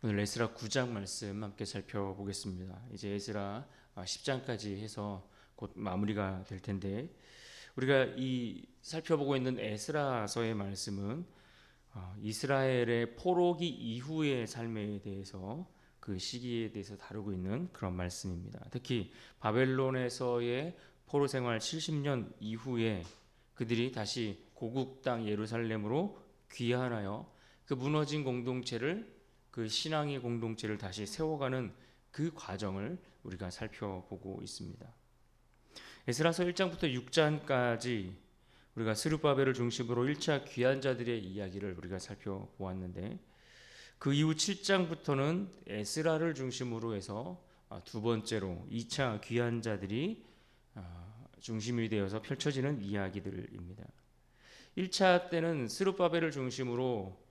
오늘 에스라 9장 말씀 함께 살펴보겠습니다. 이제 에스라 10장까지 해서 곧 마무리가 될 텐데, 우리가 이 살펴보고 있는 에스라서의 말씀은 이스라엘의 포로기 이후의 삶에 대해서, 그 시기에 대해서 다루고 있는 그런 말씀입니다. 특히 바벨론에서의 포로 생활 70년 이후에 그들이 다시 고국 땅 예루살렘으로 귀환하여 그 무너진 공동체를, 그 신앙의 공동체를 다시 세워가는 그 과정을 우리가 살펴보고 있습니다. 에스라서 1장부터 6장까지 우리가 스룹바벨을 중심으로 1차 귀환자들의 이야기를 우리가 살펴보았는데, 그 이후 7장부터는 에스라를 중심으로 해서 두 번째로 2차 귀환자들이 중심이 되어서 펼쳐지는 이야기들입니다. 1차 때는 스룹바벨을 중심으로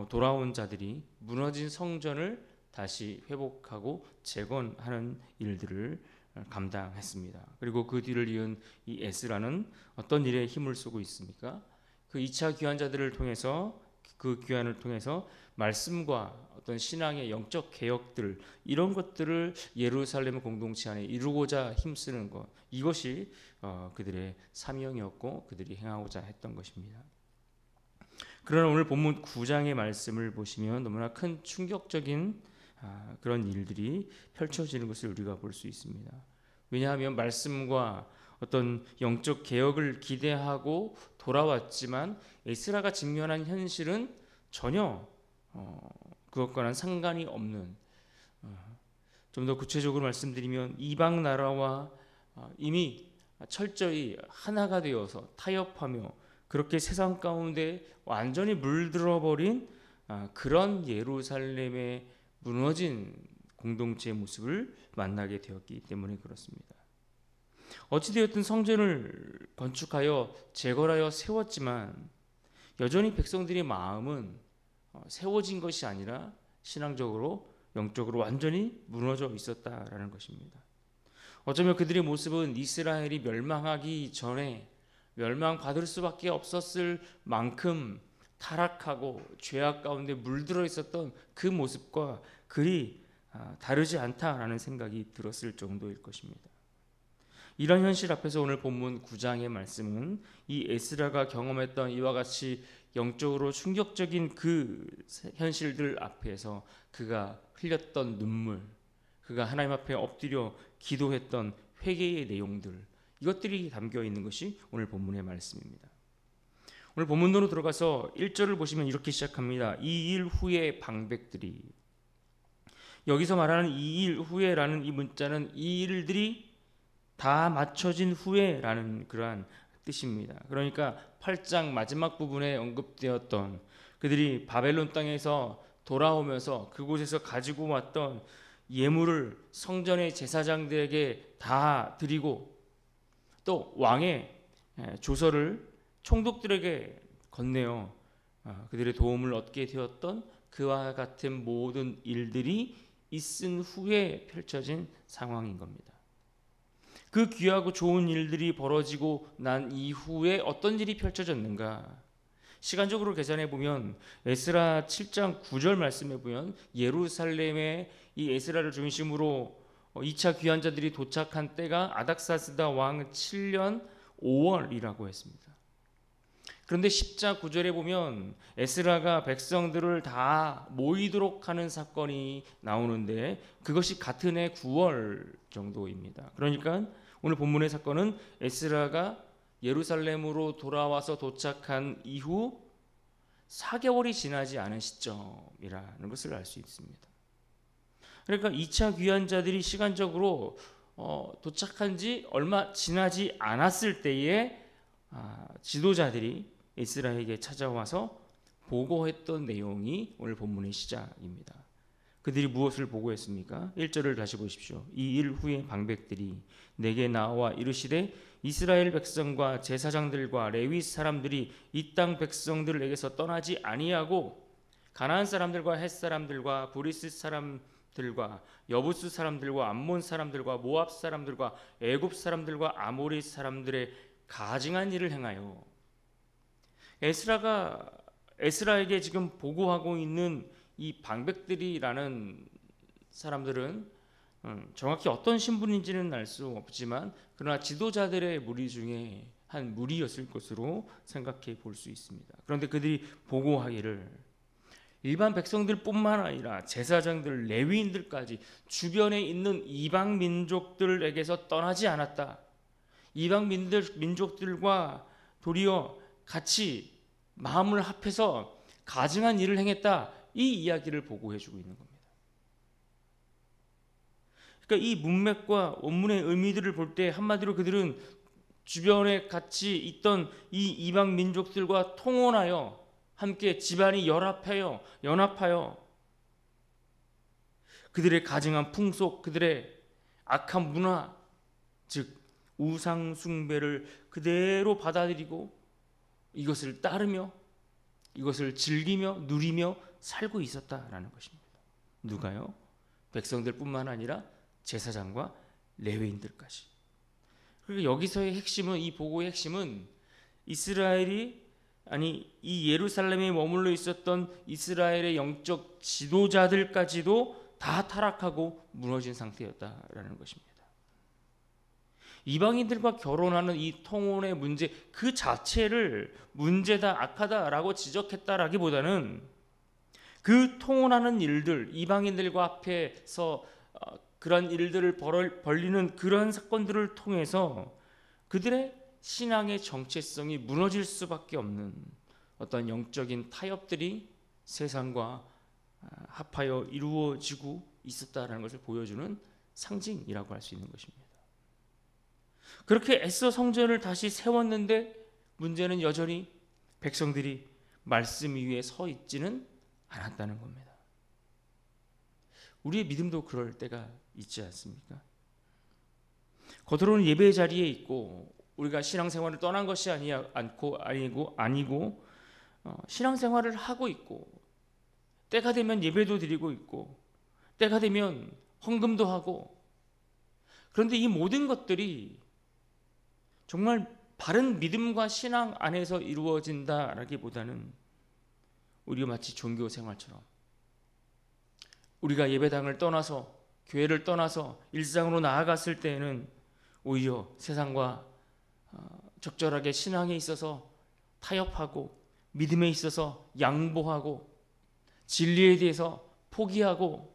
돌아온 자들이 무너진 성전을 다시 회복하고 재건하는 일들을 감당했습니다. 그리고 그 뒤를 이은 이 에스라는 어떤 일에 힘을 쓰고 있습니까? 그 2차 귀환자들을 통해서, 그 귀환을 통해서 말씀과 어떤 신앙의 영적 개혁들, 이런 것들을 예루살렘 공동체 안에 이루고자 힘쓰는 것, 이것이 그들의 사명이었고 그들이 행하고자 했던 것입니다. 그러나 오늘 본문 9장의 말씀을 보시면 너무나 큰 충격적인 그런 일들이 펼쳐지는 것을 우리가 볼 수 있습니다. 왜냐하면 말씀과 어떤 영적 개혁을 기대하고 돌아왔지만 에스라가 직면한 현실은 전혀 그것과는 상관이 없는, 좀 더 구체적으로 말씀드리면 이방 나라와 이미 철저히 하나가 되어서 타협하며 그렇게 세상 가운데 완전히 물들어버린 그런 예루살렘의 무너진 공동체의 모습을 만나게 되었기 때문에 그렇습니다. 어찌되었든 성전을 건축하여 재건하여 세웠지만 여전히 백성들의 마음은 세워진 것이 아니라 신앙적으로, 영적으로 완전히 무너져 있었다라는 것입니다. 어쩌면 그들의 모습은 이스라엘이 멸망하기 전에 멸망받을 수밖에 없었을 만큼 타락하고 죄악 가운데 물들어 있었던 그 모습과 그리 다르지 않다라는 생각이 들었을 정도일 것입니다. 이런 현실 앞에서 오늘 본문 9장의 말씀은 이 에스라가 경험했던 이와 같이 영적으로 충격적인 그 현실들 앞에서 그가 흘렸던 눈물, 그가 하나님 앞에 엎드려 기도했던 회개의 내용들, 이것들이 담겨 있는 것이 오늘 본문의 말씀입니다. 오늘 본문으로 들어가서 1절을 보시면 이렇게 시작합니다. 이 일 후에 방백들이, 여기서 말하는 이 일 후에라는 이 문자는 이 일들이 다 맞춰진 후에라는 그러한 뜻입니다. 그러니까 8장 마지막 부분에 언급되었던 그들이 바벨론 땅에서 돌아오면서 그곳에서 가지고 왔던 예물을 성전의 제사장들에게 다 드리고, 또 왕의 조서를 총독들에게 건네어 그들의 도움을 얻게 되었던 그와 같은 모든 일들이 있은 후에 펼쳐진 상황인 겁니다. 그 귀하고 좋은 일들이 벌어지고 난 이후에 어떤 일이 펼쳐졌는가? 시간적으로 계산해 보면 에스라 7장 9절 말씀해 보면 예루살렘에 이 에스라를 중심으로 2차 귀환자들이 도착한 때가 아닥사스다 왕 7년 5월이라고 했습니다. 그런데 10장 9절에 보면 에스라가 백성들을 다 모이도록 하는 사건이 나오는데 그것이 같은 해 9월 정도입니다. 그러니까 오늘 본문의 사건은 에스라가 예루살렘으로 돌아와서 도착한 이후 4개월이 지나지 않은 시점이라는 것을 알 수 있습니다. 그러니까 2차 귀환자들이 시간적으로 도착한 지 얼마 지나지 않았을 때에 지도자들이 에스라에게 찾아와서 보고했던 내용이 오늘 본문의 시작입니다. 그들이 무엇을 보고했습니까? 1절을 다시 보십시오. 이 일 후에 방백들이 내게 나와 이르시되 이스라엘 백성과 제사장들과 레위 사람들이 이 땅 백성들에게서 떠나지 아니하고 가나안 사람들과 헷 사람들과 브리스 사람들과 여부스 사람들과 암몬 사람들과 모압 사람들과 애굽 사람들과 아모리 사람들의 가증한 일을 행하여, 에스라에게 지금 보고하고 있는 이 방백들이라는 사람들은 정확히 어떤 신분인지는 알 수 없지만 그러나 지도자들의 무리 중에 한 무리였을 것으로 생각해 볼 수 있습니다. 그런데 그들이 보고하기를 일반 백성들뿐만 아니라 제사장들, 레위인들까지 주변에 있는 이방 민족들에게서 떠나지 않았다. 이방 민족들과 도리어 같이 마음을 합해서 가증한 일을 행했다. 이 이야기를 보고해 주고 있는 겁니다. 그러니까 이 문맥과 원문의 의미들을 볼 때 한마디로 그들은 주변에 같이 있던 이 이방 민족들과 통혼하여 함께 집안이 연합하여 그들의 가증한 풍속, 그들의 악한 문화, 즉 우상 숭배를 그대로 받아들이고 이것을 따르며 이것을 즐기며 누리며 살고 있었다라는 것입니다. 누가요? 백성들뿐만 아니라 제사장과 레위인들까지. 그리고 여기서의 핵심은, 이 보고의 핵심은 이 예루살렘에 머물러 있었던 이스라엘의 영적 지도자들까지도 다 타락하고 무너진 상태였다라는 것입니다. 이방인들과 결혼하는 이 통혼의 문제 그 자체를 문제다, 악하다라고 지적했다라기보다는 그 통혼하는 일들, 이방인들과 앞에서 그런 일들을 벌리는 그런 사건들을 통해서 그들의 신앙의 정체성이 무너질 수밖에 없는 어떤 영적인 타협들이 세상과 합하여 이루어지고 있었다라는 것을 보여주는 상징이라고 할 수 있는 것입니다. 그렇게 애써 성전을 다시 세웠는데 문제는 여전히 백성들이 말씀 위에 서 있지는 않았다는 겁니다. 우리의 믿음도 그럴 때가 있지 않습니까? 겉으로는 예배 자리에 있고 우리가 신앙생활을 떠난 것이 아니고 신앙생활을 하고 있고 때가 되면 예배도 드리고 있고 때가 되면 헌금도 하고, 그런데 이 모든 것들이 정말 바른 믿음과 신앙 안에서 이루어진다라기보다는 우리가 마치 종교 생활처럼 우리가 예배당을 떠나서 교회를 떠나서 일상으로 나아갔을 때에는 오히려 세상과 적절하게 신앙에 있어서 타협하고 믿음에 있어서 양보하고 진리에 대해서 포기하고,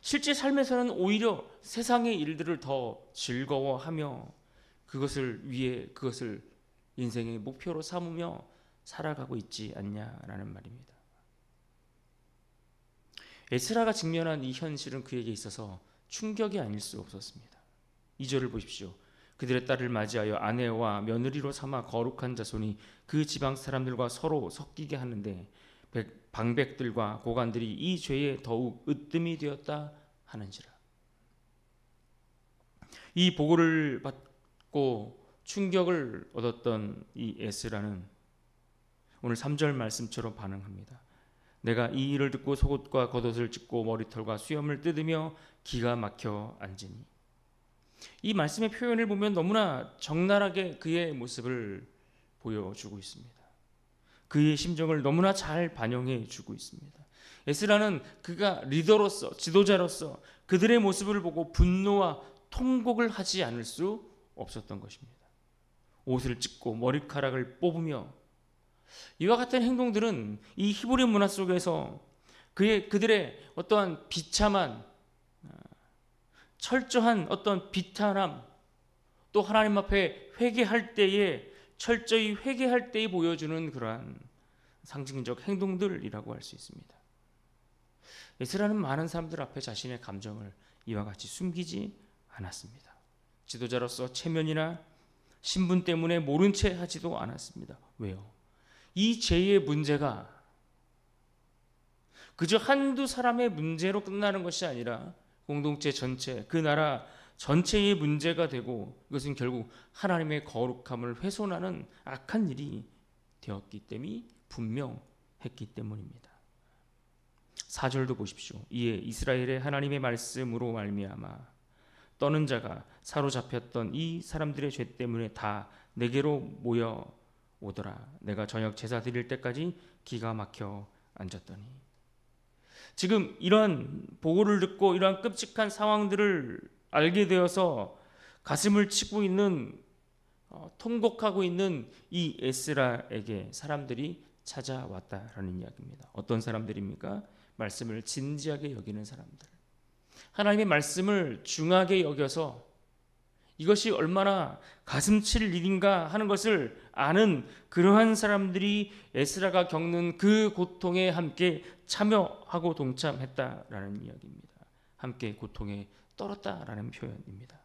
실제 삶에서는 오히려 세상의 일들을 더 즐거워하며 그것을 인생의 목표로 삼으며 살아가고 있지 않냐라는 말입니다. 에스라가 직면한 이 현실은 그에게 있어서 충격이 아닐 수 없었습니다. 2절을 보십시오. 그들의 딸을 맞이하여 아내와 며느리로 삼아 거룩한 자손이 그 지방 사람들과 서로 섞이게 하는데 방백들과 고관들이 이 죄에 더욱 으뜸이 되었다 하는지라. 이 보고를 받고 충격을 얻었던 이 에스라는 오늘 3절 말씀처럼 반응합니다. 내가 이 일을 듣고 속옷과 겉옷을 찢고 머리털과 수염을 뜯으며 기가 막혀 앉으니. 이 말씀의 표현을 보면 너무나 적나라하게 그의 모습을 보여주고 있습니다. 그의 심정을 너무나 잘 반영해 주고 있습니다. 에스라는 그가 리더로서, 지도자로서 그들의 모습을 보고 분노와 통곡을 하지 않을 수 없었던 것입니다. 옷을 찢고 머리카락을 뽑으며 이와 같은 행동들은 이 히브리 문화 속에서 그들의 어떠한 비참한 철저한 어떤 비탄함, 또 하나님 앞에 회개할 때에 철저히 회개할 때에 보여주는 그러한 상징적 행동들이라고 할 수 있습니다. 에스라는 많은 사람들 앞에 자신의 감정을 이와 같이 숨기지 않았습니다. 지도자로서 체면이나 신분 때문에 모른 채 하지도 않았습니다. 왜요? 이 죄의 문제가 그저 한두 사람의 문제로 끝나는 것이 아니라 공동체 전체, 그 나라 전체의 문제가 되고 이것은 결국 하나님의 거룩함을 훼손하는 악한 일이 되었기 때문이 분명했기 때문입니다. 4절도 보십시오. 이에 이스라엘의 하나님의 말씀으로 말미암아 떠는 자가 사로잡혔던 이 사람들의 죄 때문에 다 내게로 모여 오더라. 내가 저녁 제사 드릴 때까지 기가 막혀 앉았더니. 지금 이러한 보고를 듣고 이러한 끔찍한 상황들을 알게 되어서 가슴을 치고 있는 통곡하고 있는 이 에스라에게 사람들이 찾아왔다라는 이야기입니다. 어떤 사람들입니까? 말씀을 진지하게 여기는 사람들. 하나님의 말씀을 중하게 여겨서 이것이 얼마나 가슴 칠 일인가 하는 것을 아는 그러한 사람들이 에스라가 겪는 그 고통에 함께 참여하고 동참했다라는 이야기입니다. 함께 고통에 떨었다라는 표현입니다.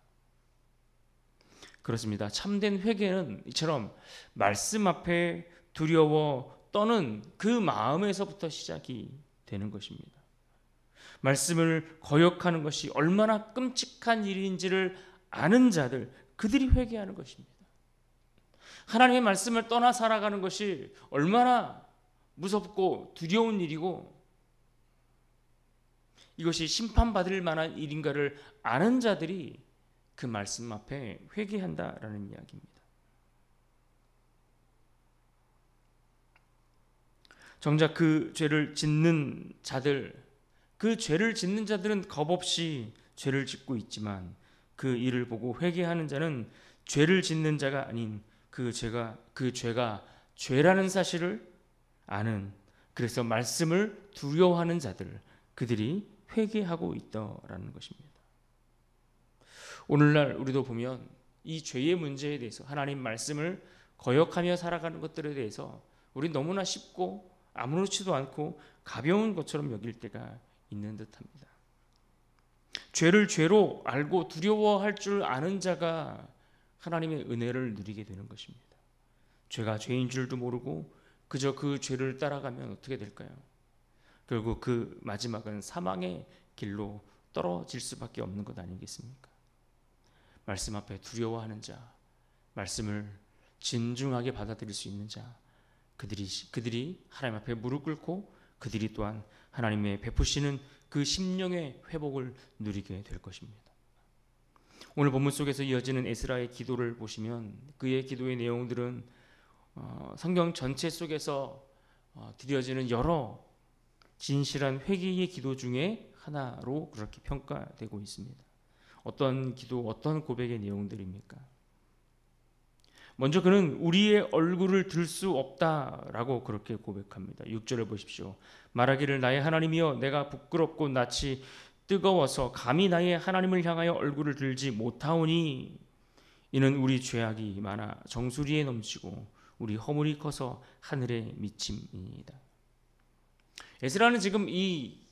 그렇습니다. 참된 회개는 이처럼 말씀 앞에 두려워 떠는 그 마음에서부터 시작이 되는 것입니다. 말씀을 거역하는 것이 얼마나 끔찍한 일인지를 아는 자들, 그들이 회개하는 것입니다. 하나님의 말씀을 떠나 살아가는 것이 얼마나 무섭고 두려운 일이고 이것이 심판받을 만한 일인가를 아는 자들이 그 말씀 앞에 회개한다라는 이야기입니다. 정작 그 죄를 짓는 자들, 그 죄를 짓는 자들은 겁없이 죄를 짓고 있지만 그 일을 보고 회개하는 자는 죄를 짓는 자가 아닌 그 죄가 죄라는 사실을 아는, 그래서 말씀을 두려워하는 자들, 그들이 회개하고 있다라는 것입니다. 오늘날 우리도 보면 이 죄의 문제에 대해서 하나님 말씀을 거역하며 살아가는 것들에 대해서 우리 너무나 쉽고 아무렇지도 않고 가벼운 것처럼 여길 때가 있는 듯합니다. 죄를 죄로 알고 두려워할 줄 아는 자가 하나님의 은혜를 누리게 되는 것입니다. 죄가 죄인 줄도 모르고 그저 그 죄를 따라가면 어떻게 될까요? 결국 그 마지막은 사망의 길로 떨어질 수밖에 없는 것 아니겠습니까? 말씀 앞에 두려워하는 자, 말씀을 진중하게 받아들일 수 있는 자, 그들이 하나님 앞에 무릎 꿇고 그들이 또한 하나님의 베푸시는 그 심령의 회복을 누리게 될 것입니다. 오늘 본문 속에서 이어지는 에스라의 기도를 보시면 그의 기도의 내용들은 성경 전체 속에서 드려지는 여러 진실한 회개의 기도 중에 하나로 그렇게 평가되고 있습니다. 어떤 기도, 어떤 고백의 내용들입니까? 먼저 그는 우리의 얼굴을 들 수 없다라고 그렇게 고백합니다. 6절을 보십시오. 말하기를 나의 하나님이여 내가 부끄럽고 낯이 뜨거워서 감히 나의 하나님을 향하여 얼굴을 들지 못하오니 이는 우리 죄악이 많아 정수리에 넘치고 우리 허물이 커서 하늘에 미침이니이다. 에스라는 지금 이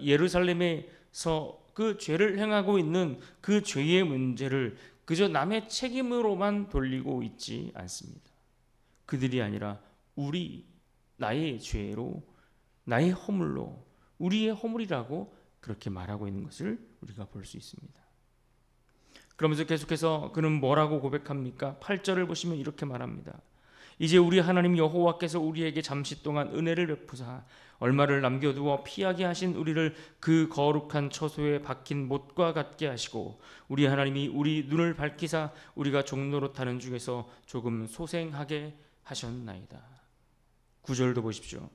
예루살렘에서 그 죄를 행하고 있는 그 죄의 문제를 그저 남의 책임으로만 돌리고 있지 않습니다. 그들이 아니라 나의 죄로, 나의 허물로, 우리의 허물이라고 그렇게 말하고 있는 것을 우리가 볼 수 있습니다. 그러면서 계속해서 그는 뭐라고 고백합니까? 8절을 보시면 이렇게 말합니다. 이제 우리 하나님 여호와께서 우리에게 잠시 동안 은혜를 베푸사 얼마를 남겨두어 피하게 하신 우리를 그 거룩한 처소에 박힌 못과 같게 하시고 우리 하나님이 우리 눈을 밝히사 우리가 종노릇하는 중에서 조금 소생하게 하셨나이다. 9절도 보십시오.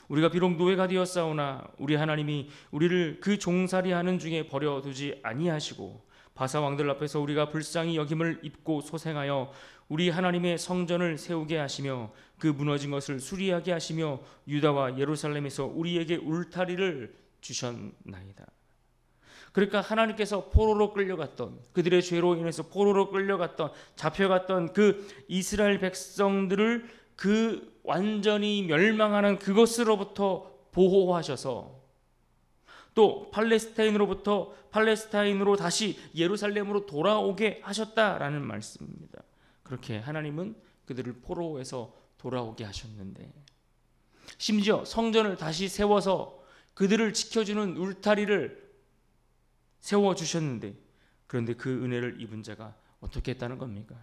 우리가 비록 노예가 되었사오나 우리 하나님이 우리를 그 종살이하는 중에 버려두지 아니하시고 바사 왕들 앞에서 우리가 불쌍히 여김을 입고 소생하여 우리 하나님의 성전을 세우게 하시며 그 무너진 것을 수리하게 하시며 유다와 예루살렘에서 우리에게 울타리를 주셨나이다. 그러니까 하나님께서 포로로 끌려갔던, 그들의 죄로 인해서 포로로 끌려갔던, 잡혀갔던 그 이스라엘 백성들을 그 완전히 멸망하는 그것으로부터 보호하셔서 또 팔레스타인으로 다시 예루살렘으로 돌아오게 하셨다라는 말씀입니다. 그렇게 하나님은 그들을 포로에서 돌아오게 하셨는데 심지어 성전을 다시 세워서 그들을 지켜주는 울타리를 세워주셨는데 그런데 그 은혜를 입은 자가 어떻게 했다는 겁니까?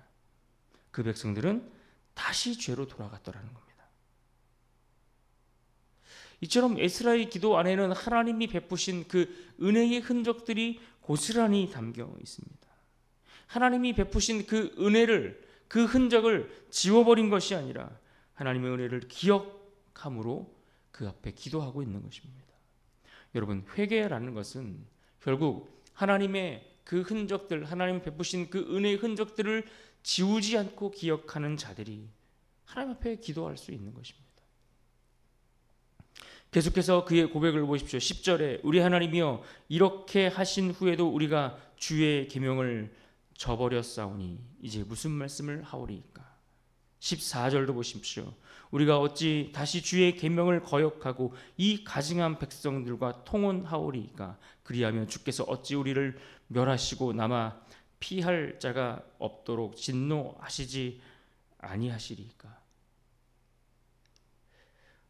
그 백성들은 다시 죄로 돌아갔더라는 겁니다. 이처럼 에스라의 기도 안에는 하나님이 베푸신 그 은혜의 흔적들이 고스란히 담겨 있습니다. 하나님이 베푸신 그 은혜를, 그 흔적을 지워버린 것이 아니라 하나님의 은혜를 고백함으로 그 앞에 기도하고 있는 것입니다. 여러분, 회개라는 것은 결국 하나님의 그 흔적들, 하나님 베푸신 그 은혜의 흔적들을 지우지 않고 기억하는 자들이 하나님 앞에 기도할 수 있는 것입니다. 계속해서 그의 고백을 보십시오. 10절에 우리 하나님이여 이렇게 하신 후에도 우리가 주의 계명을 저버렸사오니 이제 무슨 말씀을 하오리이까. 14절도 보십시오. 우리가 어찌 다시 주의 계명을 거역하고 이 가증한 백성들과 통혼하오리이까. 그리하면 주께서 어찌 우리를 멸하시고 남아 피할 자가 없도록 진노하시지 아니하시리이까.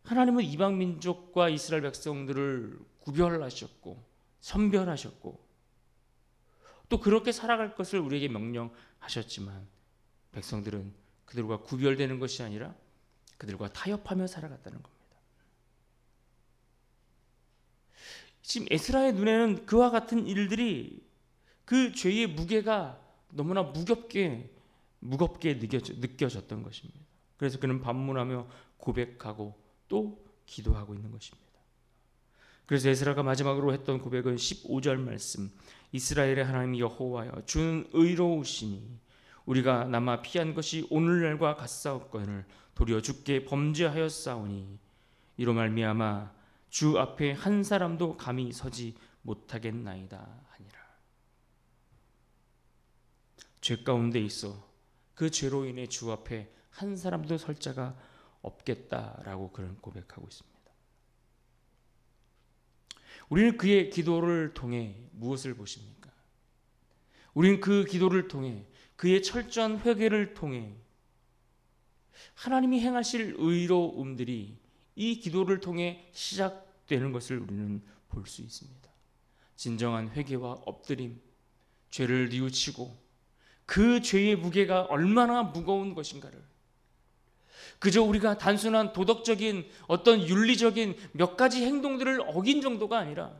하나님은 이방 민족과 이스라엘 백성들을 구별하셨고 선별하셨고 또 그렇게 살아갈 것을 우리에게 명령하셨지만 백성들은 그들과 구별되는 것이 아니라 그들과 타협하며 살아갔다는 겁니다. 지금 에스라의 눈에는 그와 같은 일들이 그 죄의 무게가 너무나 무겁게 느껴졌던 것입니다. 그래서 그는 반문하며 고백하고 또 기도하고 있는 것입니다. 그래서 에스라가 마지막으로 했던 고백은 15절 말씀. 이스라엘의 하나님 여호와여 주는 의로우시니 우리가 남아 피한 것이 오늘날과 같사옵거늘 도리어 주께 범죄하였사오니 이로 말미암아 주 앞에 한 사람도 감히 서지 못하겠나이다 하니라. 죄 가운데 있어 그 죄로 인해 주 앞에 한 사람도 설 자가 없겠다라고 그런 고백하고 있습니다. 우리는 그의 기도를 통해 무엇을 보십니까? 우리는 그 기도를 통해 그의 철저한 회개를 통해 하나님이 행하실 의로움들이 이 기도를 통해 시작되는 것을 우리는 볼 수 있습니다. 진정한 회개와 엎드림, 죄를 뉘우치고 그 죄의 무게가 얼마나 무거운 것인가를 그저 우리가 단순한 도덕적인 어떤 윤리적인 몇 가지 행동들을 어긴 정도가 아니라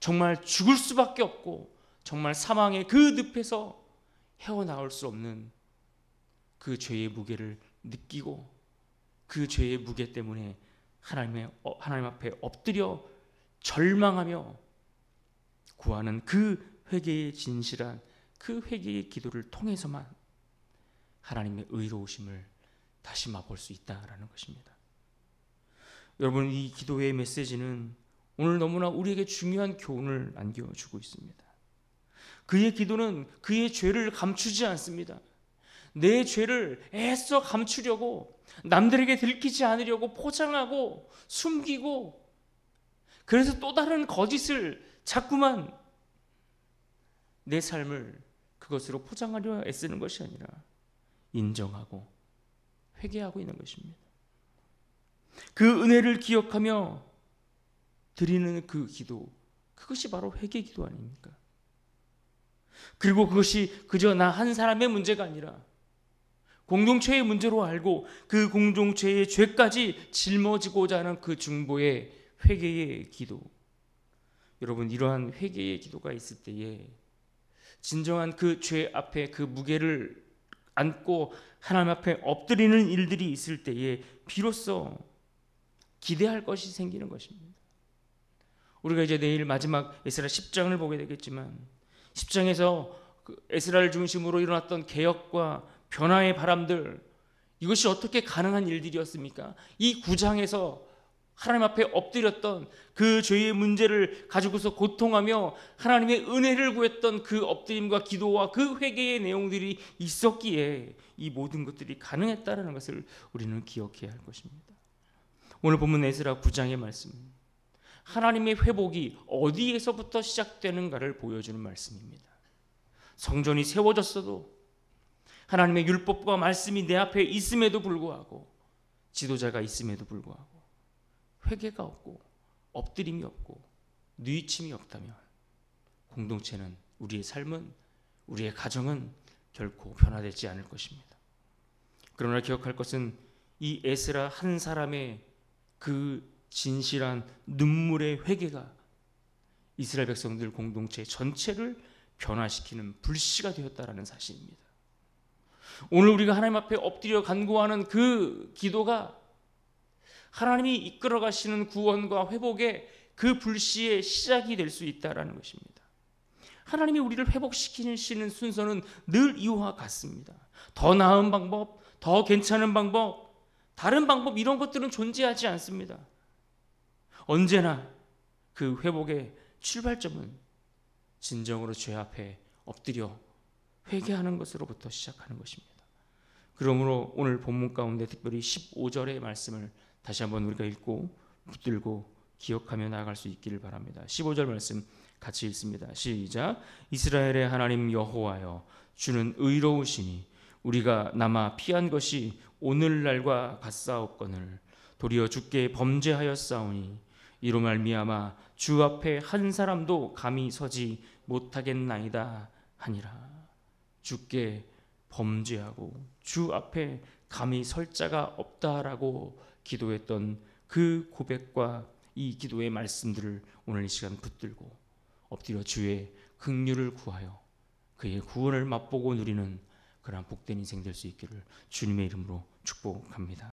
정말 죽을 수밖에 없고 정말 사망의 그 늪에서 헤어나올 수 없는 그 죄의 무게를 느끼고 그 죄의 무게 때문에 하나님 앞에 엎드려 절망하며 구하는 그 회개의 진실한 그 회개의 기도를 통해서만 하나님의 의로우심을 다시 맛볼 수 있다라는 것입니다. 여러분, 이 기도의 메시지는 오늘 너무나 우리에게 중요한 교훈을 안겨주고 있습니다. 그의 기도는 그의 죄를 감추지 않습니다. 내 죄를 애써 감추려고 남들에게 들키지 않으려고 포장하고 숨기고 그래서 또 다른 거짓을 자꾸만 내 삶을 그것으로 포장하려 애쓰는 것이 아니라 인정하고 회개하고 있는 것입니다. 그 은혜를 기억하며 드리는 그 기도, 그것이 바로 회개 기도 아닙니까? 그리고 그것이 그저 나 한 사람의 문제가 아니라 공동체의 문제로 알고 그 공동체의 죄까지 짊어지고자 하는 그 중보의 회개의 기도. 여러분, 이러한 회개의 기도가 있을 때에 진정한 그 죄 앞에 그 무게를 안고 하나님 앞에 엎드리는 일들이 있을 때에 비로소 기대할 것이 생기는 것입니다. 우리가 이제 내일 마지막 에스라 10장을 보게 되겠지만 10장에서 에스라를 중심으로 일어났던 개혁과 변화의 바람들, 이것이 어떻게 가능한 일들이었습니까? 이 9장에서 하나님 앞에 엎드렸던 그 죄의 문제를 가지고서 고통하며 하나님의 은혜를 구했던 그 엎드림과 기도와 그 회개의 내용들이 있었기에 이 모든 것들이 가능했다는 것을 우리는 기억해야 할 것입니다. 오늘 본문 에스라 9장의 말씀, 하나님의 회복이 어디에서부터 시작되는가를 보여주는 말씀입니다. 성전이 세워졌어도 하나님의 율법과 말씀이 내 앞에 있음에도 불구하고 지도자가 있음에도 불구하고 회개가 없고 엎드림이 없고 뉘우침이 없다면 공동체는, 우리의 삶은, 우리의 가정은 결코 변화되지 않을 것입니다. 그러나 기억할 것은 이 에스라 한 사람의 그 진실한 눈물의 회개가 이스라엘 백성들 공동체 전체를 변화시키는 불씨가 되었다라는 사실입니다. 오늘 우리가 하나님 앞에 엎드려 간구하는 그 기도가 하나님이 이끌어 가시는 구원과 회복의 그 불씨의 시작이 될 수 있다라는 것입니다. 하나님이 우리를 회복시키시는 순서는 늘 이와 같습니다. 더 나은 방법, 더 괜찮은 방법, 다른 방법 이런 것들은 존재하지 않습니다. 언제나 그 회복의 출발점은 진정으로 죄 앞에 엎드려 회개하는 것으로부터 시작하는 것입니다. 그러므로 오늘 본문 가운데 특별히 15절의 말씀을 다시 한번 우리가 읽고 붙들고 기억하며 나아갈 수 있기를 바랍니다. 15절 말씀 같이 읽습니다. 시작. 이스라엘의 하나님 여호와여, 주는 의로우시니 우리가 남아 피한 것이 오늘날과 같사옵거늘 도리어 주께 범죄하였사오니 이로 말미암아 주 앞에 한 사람도 감히 서지 못하겠나이다 하니라. 주께 범죄하고 주 앞에 감히 설 자가 없다라고 기도했던 그 고백과 이 기도의 말씀들을 오늘 이 시간 붙들고 엎드려 주의 긍휼을 구하여 그의 구원을 맛보고 누리는 그러한 복된 인생 될 수 있기를 주님의 이름으로 축복합니다.